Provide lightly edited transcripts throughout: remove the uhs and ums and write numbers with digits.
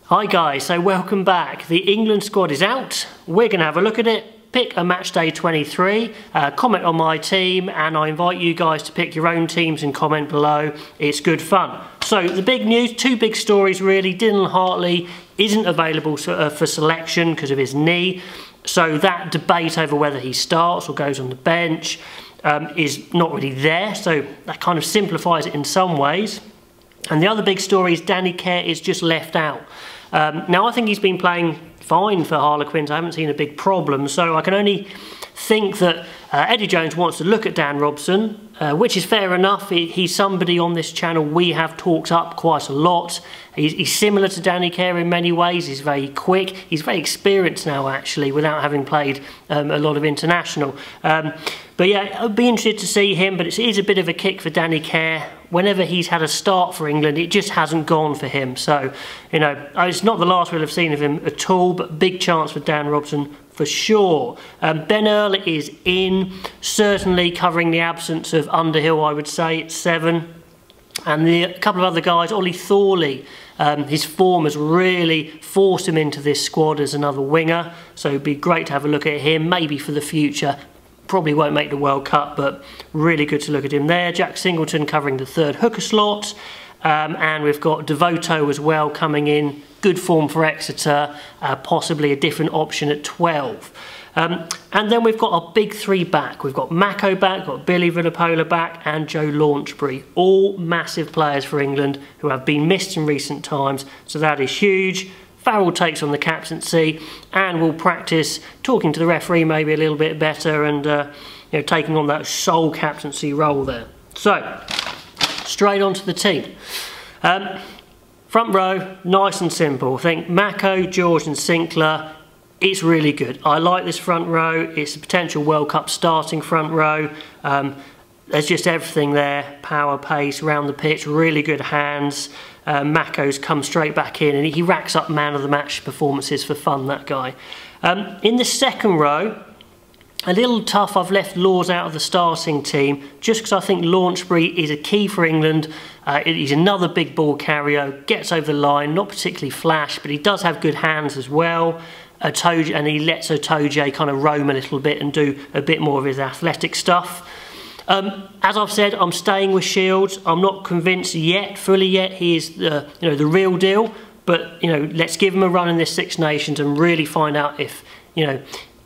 Hi guys, so welcome back. The England squad is out. We're going to have a look at it, pick a match day 23, comment on my team, and I invite you guys to pick your own teams and comment below. It's good fun. So the big news, two big stories really. Dylan Hartley isn't available for selection because of his knee. So that debate over whether he starts or goes on the bench is not really there. So that kind of simplifies it in some ways. And the other big story is Danny Care is just left out. Now I think he's been playing fine for Harlequins. I haven't seen a big problem, so I can only think that Eddie Jones wants to look at Dan Robson, which is fair enough. He's somebody on this channel we have talked up quite a lot. He's similar to Danny Care in many ways. He's very quick. He's very experienced now, actually, without having played a lot of international. But yeah, I'd be interested to see him, but it is a bit of a kick for Danny Care. Whenever he's had a start for England, it just hasn't gone for him. So, you know, it's not the last we'll have seen of him at all, but big chance for Dan Robson for sure. Ben Earl is in, certainly covering the absence of Underhill, I would say, at 7. And a couple of other guys, Ollie Thorley, his form has really forced him into this squad as another winger. So it'd be great to have a look at him, maybe for the future. Probably won't make the World Cup, but really good to look at him there. Jack Singleton covering the third hooker slot. And we've got Devoto as well coming in. Good form for Exeter, possibly a different option at 12. And then we've got our big three back. We've got Mako back, we've got Billy Vunipola back, and Joe Launchbury. All massive players for England who have been missed in recent times, so that is huge. Farrell takes on the captaincy and will practice talking to the referee maybe a little bit better and you know, taking on that sole captaincy role there. So, straight onto the team. Front row, nice and simple. I think Mako, George and Sinclair, it's really good. I like this front row. It's a potential World Cup starting front row. There's just everything there. Power, pace, around the pitch, really good hands. Mako's come straight back in and he racks up man of the match performances for fun, that guy. In the second row, a little tough, I've left Laws out of the starting team just because I think Launchbury is a key for England. He's another big ball carrier, gets over the line, not particularly flash, but he does have good hands as well. And he lets Otoje kind of roam a little bit and do a bit more of his athletic stuff. As I've said, I'm staying with Shields. I'm not convinced yet, fully yet, he is the real deal. But let's give him a run in this Six Nations and really find out if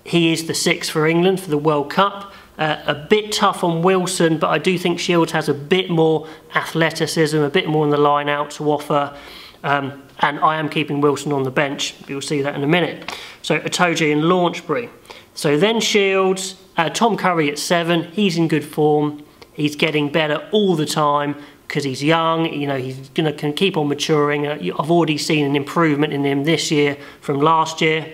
he is the six for England for the World Cup. A bit tough on Wilson, but I do think Shields has a bit more athleticism, a bit more in the line out to offer. And I am keeping Wilson on the bench. You'll see that in a minute. So Otoje and Launchbury. So then Shields, Tom Curry at 7. He's in good form. He's getting better all the time because he's young. He's can keep on maturing. I've already seen an improvement in him this year from last year.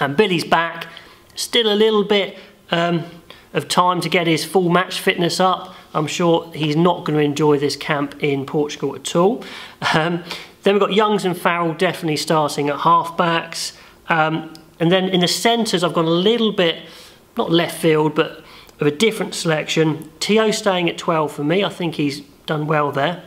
And Billy's back. Still a little bit of time to get his full match fitness up. I'm sure he's not going to enjoy this camp in Portugal at all. Then we've got Youngs and Farrell definitely starting at half-backs. And then in the centres, I've gone a little bit, not left field, but of a different selection. Tio staying at 12 for me. I think he's done well there.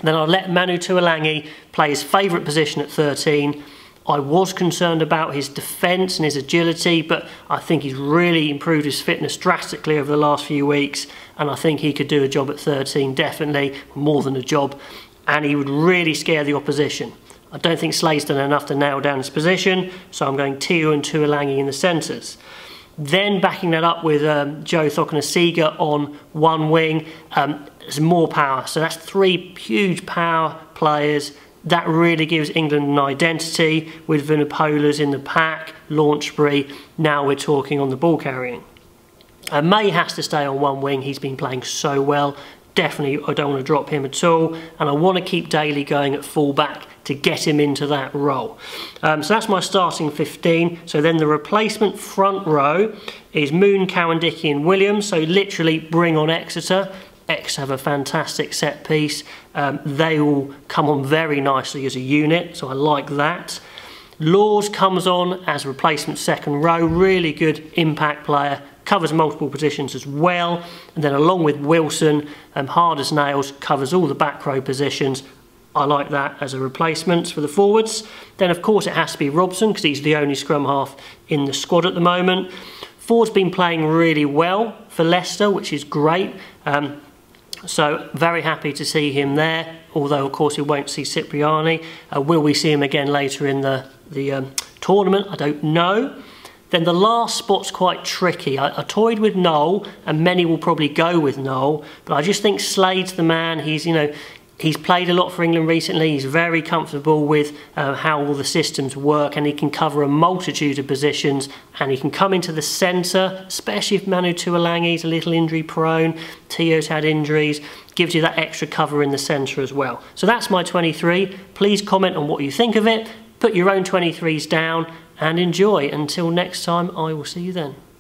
Then I'll let Manu Tuolangi play his favourite position at 13. I was concerned about his defence and his agility, but I think he's really improved his fitness drastically over the last few weeks, and I think he could do a job at 13, definitely, more than a job, and he would really scare the opposition. I don't think Slade's done enough to nail down his position, so I'm going Tio and Tuolangi in the centres. Then backing that up with Joe Thokanasiga on one wing, there's more power. So that's 3 huge power players. That really gives England an identity with Vunipola's in the pack, Launchbury. Now we're talking on the ball carrying. May has to stay on one wing. He's been playing so well. Definitely, I don't want to drop him at all. And I want to keep Daly going at full back to get him into that role. So that's my starting 15. So then the replacement front row is Moon, Cowan-Dickie and Williams. So literally bring on Exeter. Exeter have a fantastic set piece. They will come on very nicely as a unit, so I like that. Laws comes on as replacement second row. Really good impact player. Covers multiple positions as well. And then along with Wilson, hard as nails, covers all the back row positions. I like that as a replacement for the forwards. Then of course it has to be Robson, because he's the only scrum half in the squad at the moment. Ford's been playing really well for Leicester, which is great. So very happy to see him there, although of course we won't see Cipriani. Will we see him again later in the tournament? I don't know. Then the last spot's quite tricky. I toyed with Noel, and many will probably go with Noel, but I just think Slade's the man. He's played a lot for England recently. He's very comfortable with how all the systems work, and he can cover a multitude of positions, and he can come into the centre, especially if Manu Tuolangi's a little injury prone. Tio's had injuries. Gives you that extra cover in the centre as well. So that's my 23. Please comment on what you think of it. Put your own 23s down and enjoy. Until next time, I will see you then.